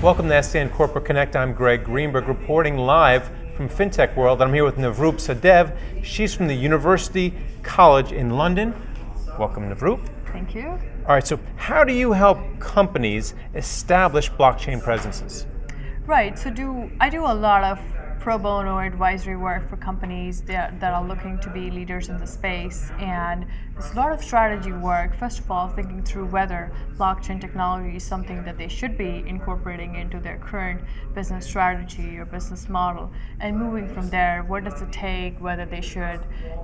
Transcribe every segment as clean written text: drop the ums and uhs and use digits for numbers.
Welcome to SCN Corporate Connect. I'm Greg Greenberg, reporting live from Fintech World. I'm here with Navroop Sahdev. She's from the University College in London. Welcome, Navroop. Thank you. All right, so how do you help companies establish blockchain presences? Right, so I do a lot of pro bono advisory work for companies that are looking to be leaders in the space, and there's a lot of strategy work. First of all, thinking through whether blockchain technology is something that they should be incorporating into their current business strategy or business model, and moving from there, what does it take, whether they should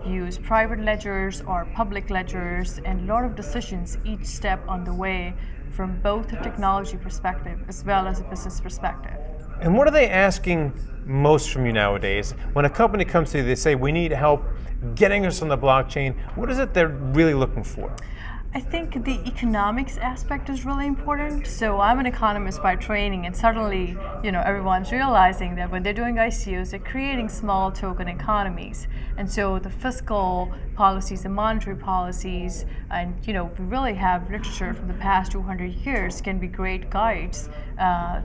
use private ledgers or public ledgers, and a lot of decisions each step on the way from both a technology perspective as well as a business perspective. And what are they asking most from you nowadays? When a company comes to you, they say, we need help getting us on the blockchain. What is it they're really looking for? I think the economics aspect is really important. So I'm an economist by training, and suddenly, everyone's realizing that when they're doing ICOs, they're creating small token economies. And so the fiscal policies, the monetary policies, and we really have literature from the past 200 years can be great guides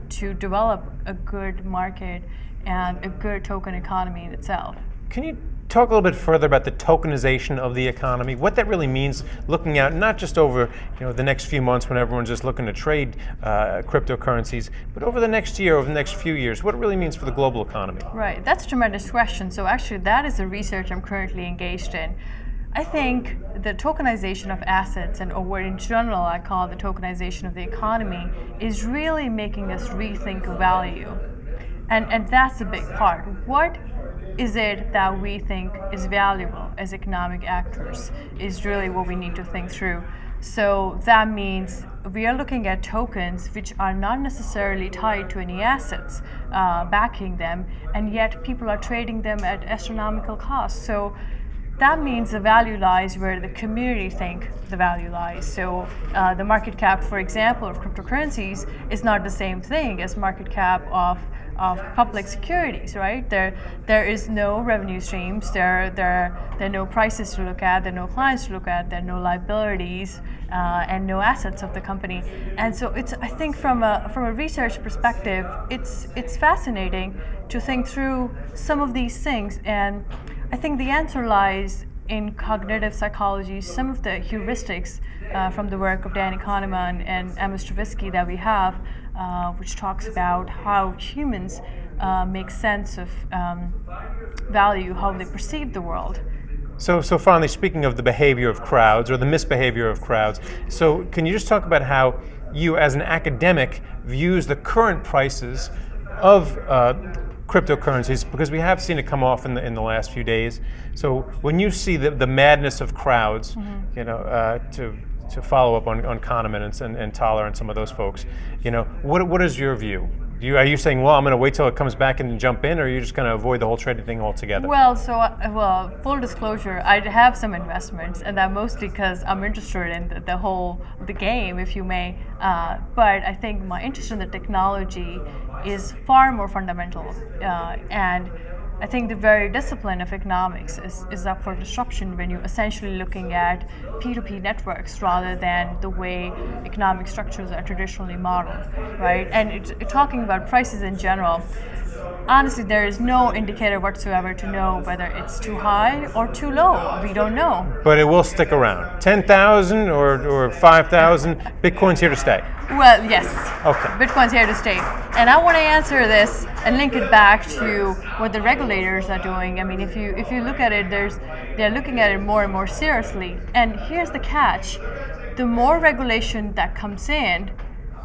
to develop a good market and a good token economy in itself. Can you talk a little bit further about the tokenization of the economy, what that really means, looking out not just over the next few months when everyone's just looking to trade cryptocurrencies, but over the next year, over the next few years, what it really means for the global economy? Right, that's a tremendous question. So actually that is the research I'm currently engaged in. I think the tokenization of assets, and or what in general I call the tokenization of the economy, is really making us rethink value. And that's a big part. What is it that we think is valuable as economic actors is really what we need to think through. So that means we are looking at tokens which are not necessarily tied to any assets backing them, and yet people are trading them at astronomical costs. So that means the value lies where the community think the value lies. So the market cap, for example, of cryptocurrencies is not the same thing as market cap of public securities, right? There is no revenue streams, there are no prices to look at, there are no clients to look at, there are no liabilities and no assets of the company. And so I think from a research perspective, it's fascinating to think through some of these things, and I think the answer lies in cognitive psychology, some of the heuristics from the work of Danny Kahneman and Emma Stravinsky that we have, which talks about how humans make sense of value, how they perceive the world. So finally, speaking of the behavior of crowds, or the misbehavior of crowds, so can you just talk about how you as an academic views the current prices of cryptocurrencies, because we have seen it come off in the last few days. So when you see the madness of crowds, to follow up on Kahneman and Thaler and some of those folks, what is your view? Are you saying, well, I'm going to wait till it comes back and jump in, or are you just going to avoid the whole trading thing altogether? Well, full disclosure, I have some investments, and that mostly because I'm interested in the game, if you may. But I think my interest in the technology is far more fundamental, and I think the very discipline of economics is up for disruption when you're essentially looking at P2P networks rather than the way economic structures are traditionally modeled, right? And talking about prices in general, honestly, there is no indicator whatsoever to know whether it's too high or too low. We don't know. But it will stick around. 10,000 or 5,000, Bitcoin's here to stay. Well, yes. Okay. Bitcoin's here to stay. And I want to answer this and link it back to what the regulators are doing. I mean, if you look at it, they're looking at it more and more seriously. And here's the catch. The more regulation that comes in,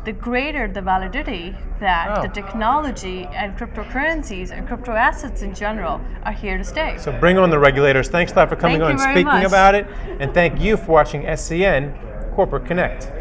the greater the validity that the technology and cryptocurrencies and crypto assets in general are here to stay. So bring on the regulators. Thanks a lot for coming on and speaking about it. And thank you for watching SCN Corporate Connect.